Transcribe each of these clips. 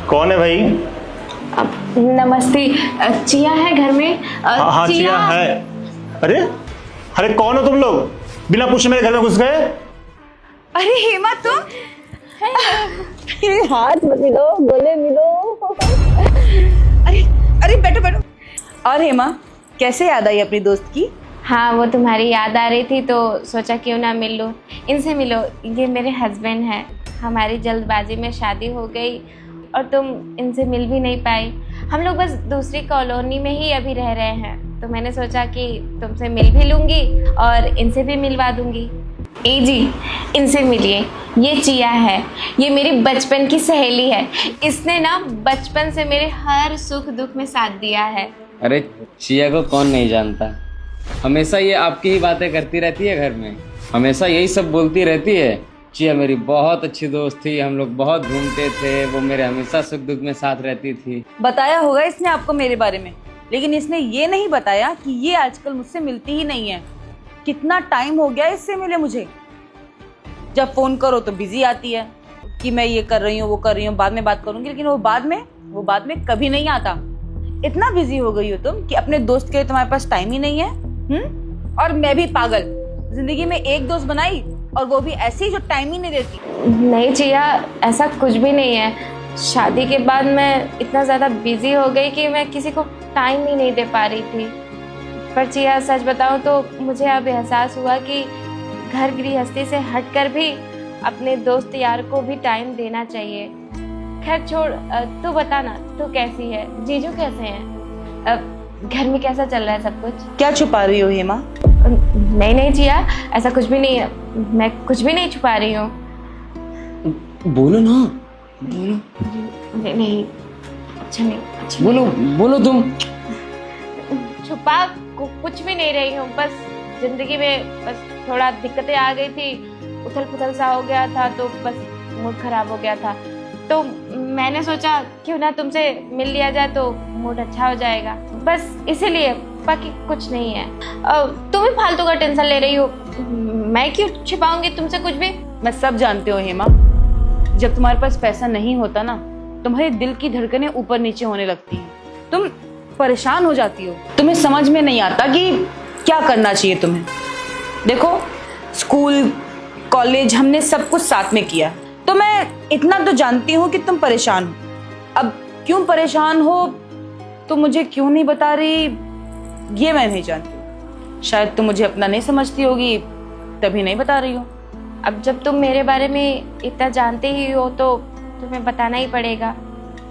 कौन है भाई? नमस्ते। चिया है घर में? हाँ चिया है। अरे अरे कौन हो तुम लोग? बिना पूछे मेरे घर में घुस गए। अरे हेमा तुम? हाथ मत मिलो, गले मिलो। अरे अरे बैठो बैठो। और हेमा कैसे याद आई अपनी दोस्त की? हाँ, वो तुम्हारी याद आ रही थी तो सोचा क्यों ना मिल लूँ। इनसे मिलो, ये मेरे हस्बैंड हैं। हमारी जल्दबाजी में शादी हो गई और तुम इनसे मिल भी नहीं पाई। हम लोग बस दूसरी कॉलोनी में ही अभी रह रहे हैं, तो मैंने सोचा कि तुमसे मिल भी लूँगी और इनसे भी मिलवा दूँगी। ए जी, इनसे मिलिए। ये चिया है, ये मेरी बचपन की सहेली है। इसने ना बचपन से मेरे हर सुख दुख में साथ दिया है। अरे चिया को कौन नहीं जानता, हमेशा ये आपकी ही बातें करती रहती है घर में, हमेशा यही सब बोलती रहती है। चिया मेरी बहुत अच्छी दोस्त थी, हम लोग बहुत घूमते थे, वो मेरे हमेशा सुख दुख में साथ रहती थी। बताया होगा इसने आपको मेरे बारे में, लेकिन इसने ये नहीं बताया कि ये आजकल मुझसे मिलती ही नहीं है। कितना टाइम हो गया इससे मिले मुझे। जब फोन करो तो बिजी आती है कि मैं ये कर रही हूँ वो कर रही हूँ, बाद में बात करूंगी, लेकिन वो बाद में कभी नहीं आता। इतना बिजी हो गई हो तुम कि अपने दोस्त के लिए तुम्हारे पास टाइम ही नहीं है। और मैं भी पागल, जिंदगी में एक दोस्त बनाई और वो भी ऐसी जो टाइम ही नहीं देती। नहीं चिया, ऐसा कुछ भी नहीं है। शादी के बाद मैं इतना ज़्यादा बिजी हो गई कि मैं किसी को टाइम ही नहीं दे पा रही थी। पर चिया सच बताऊं तो मुझे अब एहसास हुआ कि घर गृहस्थी से हटकर भी अपने दोस्त यार को भी टाइम देना चाहिए। खैर छोड़, तू बता ना, तू कैसी है? जीजू कैसे हैं? घर में कैसा चल रहा है सब कुछ? क्या छुपा रही हो हेमा? नहीं चिया, ऐसा कुछ भी नहीं है। मैं कुछ भी नहीं छुपा रही हूँ। बोलो ना, बोलो। नहीं अच्छा नहीं, अच्छा बोलो बोलो तुम। छुपा कुछ भी नहीं रही हूँ, बस जिंदगी में बस थोड़ा दिक्कतें आ गई थी, उथल पुथल सा हो गया था, तो बस मूड खराब हो गया था। तो मैंने सोचा क्यों ना तुमसे मिल लिया जाए तो मूड अच्छा हो जाएगा, बस इसीलिए, बाकी कुछ नहीं है। तुम भी फालतू का टेंशन ले रही हो, मैं क्यों छिपाऊंगी तुमसे कुछ भी। मैं सब जानती हूँ हेमा, जब तुम्हारे पास पैसा नहीं होता ना, तुम्हारे दिल की धड़कनें ऊपर नीचे होने लगती हैं, तुम परेशान हो जाती हो, तुम्हें समझ में नहीं आता कि क्या करना चाहिए तुम्हें। देखो, स्कूल कॉलेज हमने सब कुछ साथ में किया, तो मैं इतना तो जानती हूँ कि तुम परेशान हो। अब क्यों परेशान हो तो मुझे क्यों नहीं बता रही, ये मैं नहीं जानती। शायद तुम मुझे अपना नहीं समझती होगी, तभी नहीं बता रही हो। अब जब तुम मेरे बारे में इतना जानते ही हो तो तुम्हें बताना ही पड़ेगा,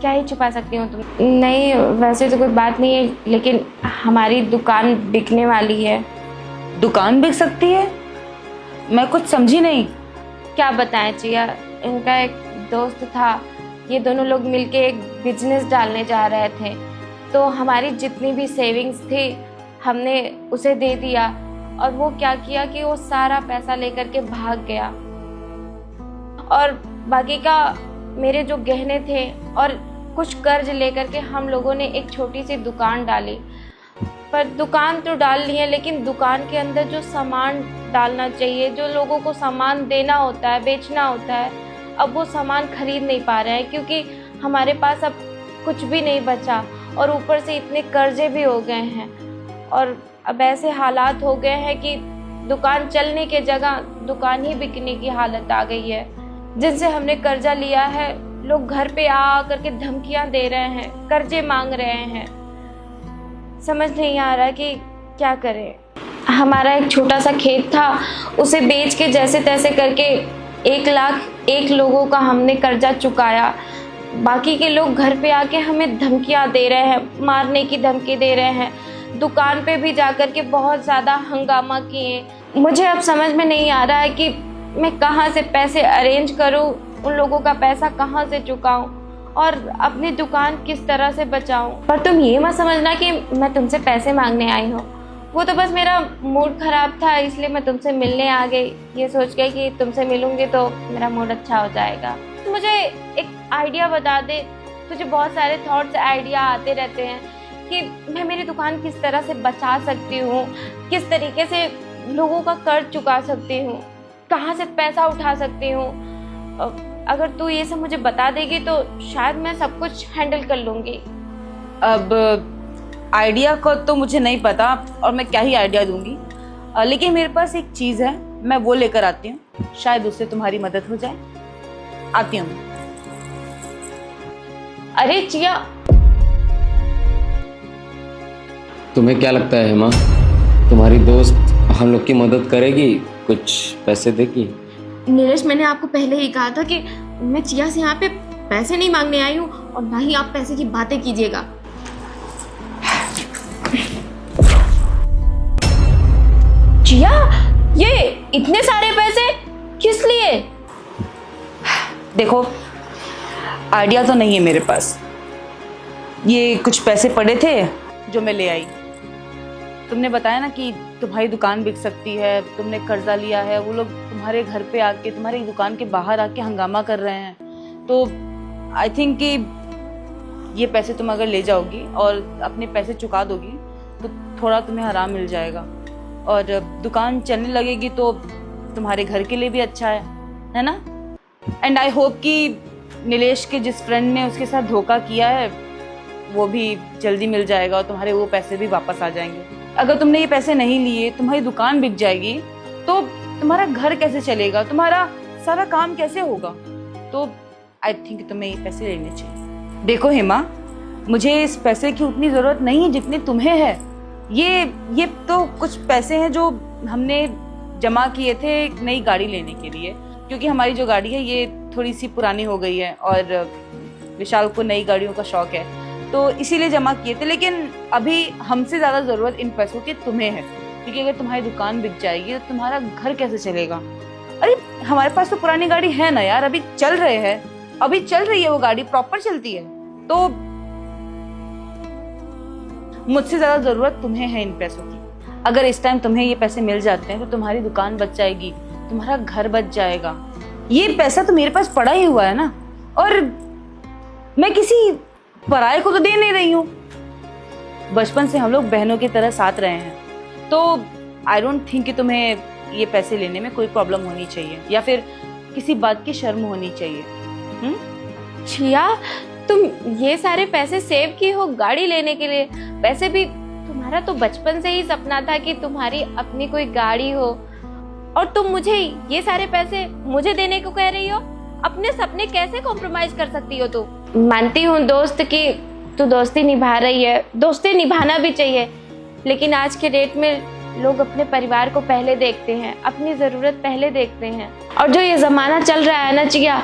क्या ही छुपा सकती हूँ तुम। नहीं वैसे तो कोई बात नहीं है, लेकिन हमारी दुकान बिकने वाली है। दुकान बिक सकती है? मैं कुछ समझी नहीं। क्या बताएं चिया, इनका एक दोस्त था, ये दोनों लोग मिलके एक बिजनेस डालने जा रहे थे, तो हमारी जितनी भी सेविंग्स थी हमने उसे दे दिया, और वो क्या किया कि वो सारा पैसा लेकर के भाग गया, और बाकी का मेरे जो गहने थे और कुछ कर्ज लेकर के हम लोगों ने एक छोटी सी दुकान डाली। पर दुकान तो डाल ली है, लेकिन दुकान के अंदर जो सामान डालना चाहिए, जो लोगों को सामान देना होता है, बेचना होता है, अब वो सामान खरीद नहीं पा रहे हैं क्योंकि हमारे पास अब कुछ भी नहीं बचा, और ऊपर से इतने कर्जे भी हो गए हैं, और अब ऐसे हालात हो गए हैं कि दुकान चलने के जगह दुकान ही बिकने की हालत आ गई है। जिनसे हमने कर्जा लिया है, लोग घर पे आ करके धमकियां दे रहे हैं, कर्जे मांग रहे हैं। समझ नहीं आ रहा कि क्या करें। हमारा एक छोटा सा खेत था, उसे बेच के जैसे तैसे करके 1 लाख 1 लोगों का हमने कर्जा चुकाया। बाकी के लोग घर पे आके हमें धमकियां दे रहे हैं, मारने की धमकी दे रहे हैं, दुकान पे भी जाकर के बहुत ज़्यादा हंगामा किए। मुझे अब समझ में नहीं आ रहा है कि मैं कहाँ से पैसे अरेंज करूँ, उन लोगों का पैसा कहाँ से चुकाऊँ और अपनी दुकान किस तरह से बचाऊँ। पर तुम ये मत समझना कि मैं तुमसे पैसे मांगने आई हूँ, वो तो बस मेरा मूड ख़राब था, इसलिए मैं तुमसे मिलने आ गई, ये सोच के कि तुमसे मिलूँगी तो मेरा मूड अच्छा हो जाएगा। मुझे एक आइडिया बता दे, तुझे बहुत सारे थॉट्स आइडिया आते रहते हैं कि मैं मेरी दुकान किस तरह से बचा सकती हूँ, किस तरीके से लोगों का कर्ज चुका सकती हूँ, कहाँ से पैसा उठा सकती हूँ। अगर तू ये सब मुझे बता देगी तो शायद मैं सब कुछ हैंडल कर लूँगी। अब आइडिया को तो मुझे नहीं पता और मैं क्या ही आइडिया दूंगी, लेकिन मेरे पास एक चीज़ है, मैं वो लेकर आती हूँ, शायद उससे तुम्हारी मदद हो जाए। आती हूँ। अरे चिया, तुम्हें क्या लगता है हेमा, तुम्हारी दोस्त हम लोग की मदद करेगी, कुछ पैसे देगी? नीलेश, मैंने आपको पहले ही कहा था कि मैं चिया से यहाँ पे पैसे नहीं मांगने आई हूँ और ना ही आप पैसे की बातें कीजिएगा। चिया, ये इतने सारे पैसे किस लिए? देखो, आइडिया तो नहीं है मेरे पास, ये कुछ पैसे पड़े थे जो मैं ले आई। तुमने बताया ना कि तुम्हारी दुकान बिक सकती है, तुमने कर्जा लिया है, वो लोग तुम्हारे घर पे आके, तुम्हारी दुकान के बाहर आके हंगामा कर रहे हैं, तो आई थिंक कि ये पैसे तुम अगर ले जाओगी और अपने पैसे चुका दोगी तो थोड़ा तुम्हें आराम मिल जाएगा और दुकान चलने लगेगी तो तुम्हारे घर के लिए भी अच्छा है ना? एंड आई होप कि नीलेश के जिस फ्रेंड ने उसके साथ धोखा किया है वो भी जल्दी मिल जाएगा और तुम्हारे वो पैसे भी वापस आ जाएंगे। अगर तुमने ये पैसे नहीं लिए, तुम्हारी दुकान बिक जाएगी तो तुम्हारा घर कैसे चलेगा, तुम्हारा सारा काम कैसे होगा? तो आई थिंक तुम्हें ये पैसे लेने चाहिए। देखो हेमा, मुझे इस पैसे की उतनी ज़रूरत नहीं है जितनी तुम्हें है। ये तो कुछ पैसे हैं जो हमने जमा किए थे एक नई गाड़ी लेने के लिए, क्योंकि हमारी जो गाड़ी है ये थोड़ी सी पुरानी हो गई है और विशाल को नई गाड़ियों का शौक है, तो इसीलिए जमा किए थे। लेकिन अभी हमसे ज़्यादा ज़रूरत इन पैसों की तुम्हें है, क्योंकि अगर तुम्हारी दुकान बिक जाएगी तो तुम्हारा घर कैसे चलेगा? अरे हमारे पास तो पुरानी गाड़ी है ना यार, अभी चल रहे हैं, अभी चल रही है वो गाड़ी, प्रॉपर चलती है। तो मुझसे ज़्यादा ज़रूरत तुम्हें है इन पैसों की। अगर इस टाइम तुम्हें ये पैसे मिल जाते हैं तो तुम्हारी दुकान बच जाएगी, तुम्हारा घर बच जाएगा। ये पैसा तो मेरे पास पड़ा ही हुआ है ना, और मैं किसी पराये को तो दे नहीं रही हूँ। बचपन से हम लोग बहनों की तरह साथ रहे हैं, तो आई डोंट थिंक कि तुम्हें ये पैसे लेने में कोई प्रॉब्लम होनी चाहिए या फिर किसी बात की शर्म होनी चाहिए। चिया, तुम ये सारे पैसे सेव किए हो गाड़ी लेने के लिए, वैसे भी तुम्हारा तो बचपन से ही सपना था कि तुम्हारी अपनी कोई गाड़ी हो, और तुम मुझे ये सारे पैसे मुझे देने को कह रही हो? अपने सपने कैसे कॉम्प्रोमाइज कर सकती हो तू? मानती हूँ दोस्त कि तू दोस्ती निभा रही है, दोस्ती निभाना भी चाहिए, लेकिन आज के डेट में लोग अपने परिवार को पहले देखते हैं, अपनी ज़रूरत पहले देखते हैं। और जो ये ज़माना चल रहा है ना चिया,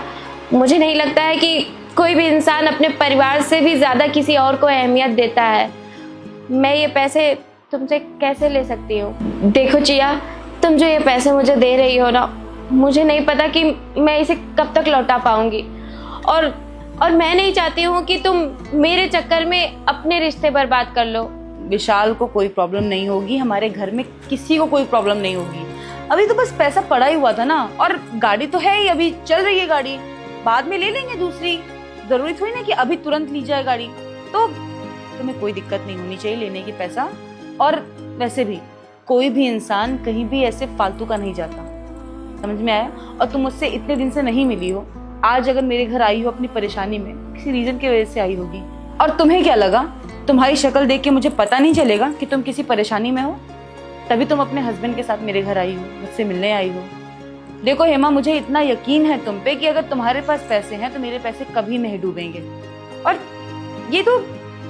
मुझे नहीं लगता है कि कोई भी इंसान अपने परिवार से भी ज़्यादा किसी और को अहमियत देता है। मैं ये पैसे तुमसे कैसे ले सकती हूँ? देखो चिया, तुम जो ये पैसे मुझे दे रही हो ना, मुझे नहीं पता कि मैं इसे कब तक लौटा पाऊंगी, और मैं नहीं चाहती हूँ कि तुम मेरे चक्कर में अपने रिश्ते बर्बाद कर लो। विशाल को कोई प्रॉब्लम नहीं होगी, हमारे घर में किसी को कोई प्रॉब्लम नहीं होगी। अभी तो बस पैसा पड़ा ही हुआ था ना, और गाड़ी तो है ही, अभी चल रही है गाड़ी, बाद में ले लेंगे दूसरी। जरूरी थोड़ी ना कि अभी तुरंत ली जाए गाड़ी। तो तुम्हें कोई दिक्कत नहीं होनी चाहिए लेने की पैसा। और वैसे भी कोई भी इंसान कहीं भी ऐसे फालतू का नहीं जाता, समझ में आया? और तुम मुझसे इतने दिन से नहीं मिली हो, आज अगर मेरे घर आई हो अपनी परेशानी में, किसी रीजन की वजह से आई होगी। और तुम्हें क्या लगा, तुम्हारी शक्ल देख के मुझे पता नहीं चलेगा कि तुम किसी परेशानी में हो? तभी तुम अपने हस्बैंड के साथ मेरे घर आई हो, मुझसे मिलने आई हो। देखो हेमा, मुझे इतना यकीन है तुम पे कि अगर तुम्हारे पास पैसे हैं तो मेरे पैसे कभी नहीं डूबेंगे। और ये तो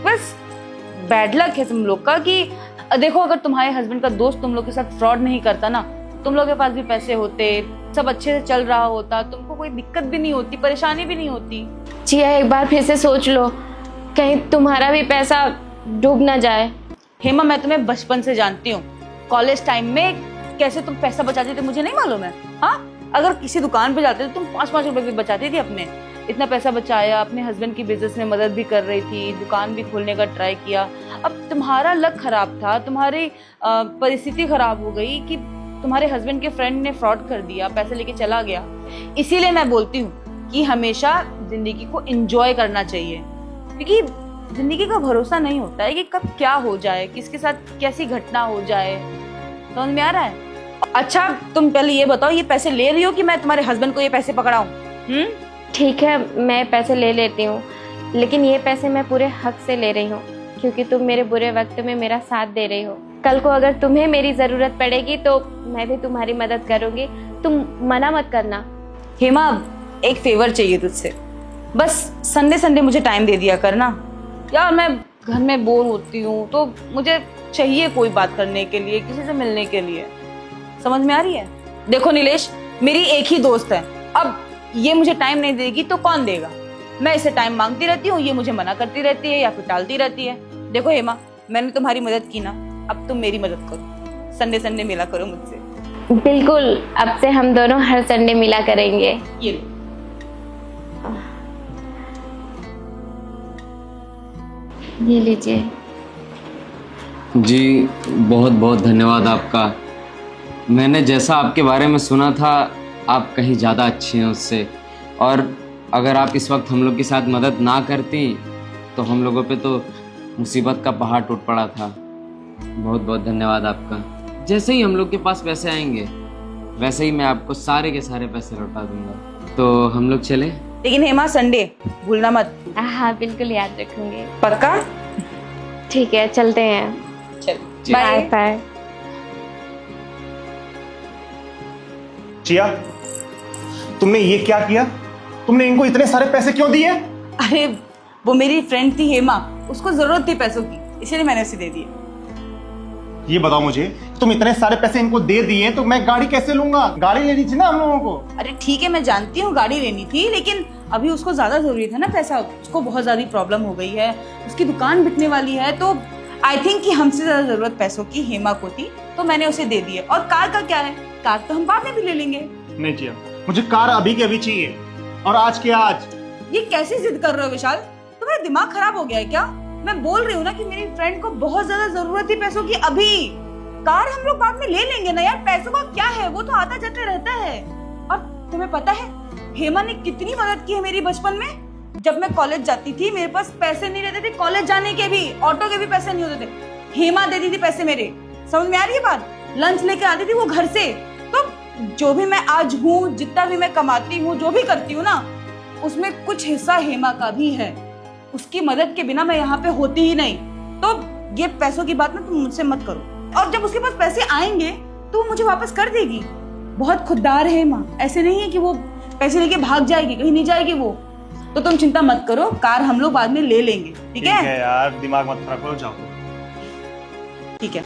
बस बैड लक है तुम लोग का कि देखो, अगर तुम्हारे हस्बैंड का दोस्त तुम लोग के साथ फ्रॉड नहीं करता ना, तुम लोग के पास भी पैसे होते, सब अच्छे से चल रहा होता, तुमको कोई दिक्कत भी नहीं होती, परेशानी भी नहीं होती। चिया, एक बार फिर से सोच लो, कहीं तुम्हारा भी पैसा डूब ना जाए। हेमा, मैं तुम्हें बचपन से जानती हूँ, कॉलेज टाइम में कैसे तुम पैसा बचाते थे मुझे नहीं मालूम है? हाँ, अगर किसी दुकान पे जाते थे तुम 5-5 रुपए भी बचाती थी अपने। इतना पैसा बचाया, अपने हस्बैंड की बिजनेस में मदद भी कर रही थी, दुकान भी खोलने का ट्राई किया। अब तुम्हारा लक खराब था, तुम्हारी परिस्थिति खराब हो गई कि तुम्हारे हस्बैंड के फ्रेंड ने फ्रॉड कर दिया, पैसे लेके चला गया। इसीलिए मैं बोलती हूँ कि हमेशा जिंदगी को एंजॉय करना चाहिए, क्योंकि जिंदगी का भरोसा नहीं होता है कि कब क्या हो जाए, किसके साथ कैसी घटना हो जाए। समझ में आ रहा है? अच्छा, तुम पहले ये बताओ, ये पैसे ले रही हो कि मैं तुम्हारे हस्बैंड को ये पैसे पकड़ाऊं? ठीक है, मैं पैसे ले लेती हूँ, लेकिन ये पैसे मैं पूरे हक से ले रही हूँ क्योंकि तुम मेरे बुरे वक्त में मेरा साथ दे रही हो। कल को अगर तुम्हें मेरी ज़रूरत पड़ेगी तो मैं भी तुम्हारी मदद करूँगी, तुम मना मत करना। हेमा, एक फेवर चाहिए तुझसे, बस संडे संडे मुझे टाइम दे दिया करना यार। मैं घर में बोर होती हूँ तो मुझे चाहिए कोई बात करने के लिए, किसी से मिलने के लिए। समझ में आ रही है? देखो नीलेश, मेरी एक ही दोस्त है, अब ये मुझे टाइम नहीं देगी तो कौन देगा? मैं इसे टाइम मांगती रहती हूँ, ये मुझे मना करती रहती है या फिर टालती रहती है। देखो हेमा, मैंने तुम्हारी मदद की ना, अब तुम मेरी मदद करो, संडे संडे मिला करो मुझसे। बिल्कुल, अब से हम दोनों हर संडे मिला करेंगे। ये लो। ये लीजिए। जी बहुत बहुत धन्यवाद आपका। मैंने जैसा आपके बारे में सुना था, आप कहीं ज़्यादा अच्छी हैं उससे, और अगर आप इस वक्त हम लोग के साथ मदद ना करती तो हम लोगों पे तो मुसीबत का पहाड़ टूट पड़ा था। बहुत बहुत धन्यवाद आपका। जैसे ही हम लोग के पास पैसे आएंगे वैसे ही मैं आपको सारे के सारे पैसे लौटा दूंगा। तो हम लोग चले? लेकिन हेमा, संडे भूलना मत। हाँ बिल्कुल याद रखूंगी। पक्का? ठीक है, चलते हैं। चल बाय बाय। चिया, तुमने ये क्या किया? तुमने इनको इतने सारे पैसे क्यों दिए? अरे वो मेरी फ्रेंड थी हेमा, उसको जरूरत थी पैसों की, इसलिए मैंने उसे दे दिए। ये बताओ मुझे, तुम इतने सारे पैसे इनको दे दिए तो मैं गाड़ी कैसे लूंगा? गाड़ी लेनी थी ना हम लोगों को। अरे ठीक है, मैं जानती हूँ गाड़ी लेनी थी, लेकिन अभी उसको ज्यादा जरूरी था ना पैसा। उसको बहुत ज्यादा प्रॉब्लम हो गई है, उसकी दुकान बिकने वाली है, तो आई थिंक कि हमसे ज्यादा जरूरत पैसों की हेमा को थी, तो मैंने उसे दे दिए। और कार का क्या है, कार तो हम बाद में भी ले लेंगे। नहीं चिया, मुझे कार अभी के अभी चाहिए, और आज के आज। ये कैसी जिद कर रहे हो विशाल? तुम्हारा दिमाग खराब हो गया है क्या? मैं बोल रही हूँ ना कि मेरी फ्रेंड को बहुत ज्यादा जरूरत थी पैसों की अभी। कार हम लोग बाद में ले लेंगे ना यार, पैसों का क्या है, वो तो आता जाता रहता है। और तुम्हें पता है हेमा ने कितनी मदद की है मेरी बचपन में। जब मैं कॉलेज जाती थी मेरे पास पैसे नहीं रहते थे, कॉलेज जाने के भी, ऑटो के भी पैसे नहीं होते थे, हेमा देती थी पैसे मेरे। समझ में आ रही है बात? लंच लेके आती थी वो घर से। तो जो भी मैं आज हूँ, जितना भी मैं कमाती हूँ, जो भी करती हूँ ना, उसमें कुछ हिस्सा हेमा का भी है। उसकी मदद के बिना मैं यहाँ पे होती ही नहीं। तो ये पैसों की बात ना तुम मुझसे मत करो। और जब उसके पास पैसे आएंगे तो वो मुझे वापस कर देगी। बहुत खुददार है माँ, ऐसे नहीं है कि वो पैसे लेके भाग जाएगी, कहीं नहीं जाएगी वो। तो तुम चिंता मत करो, कार हम लोग बाद में ले लेंगे। ठीक है यार, दिमाग मत खराब करो, जाओ। ठीक है।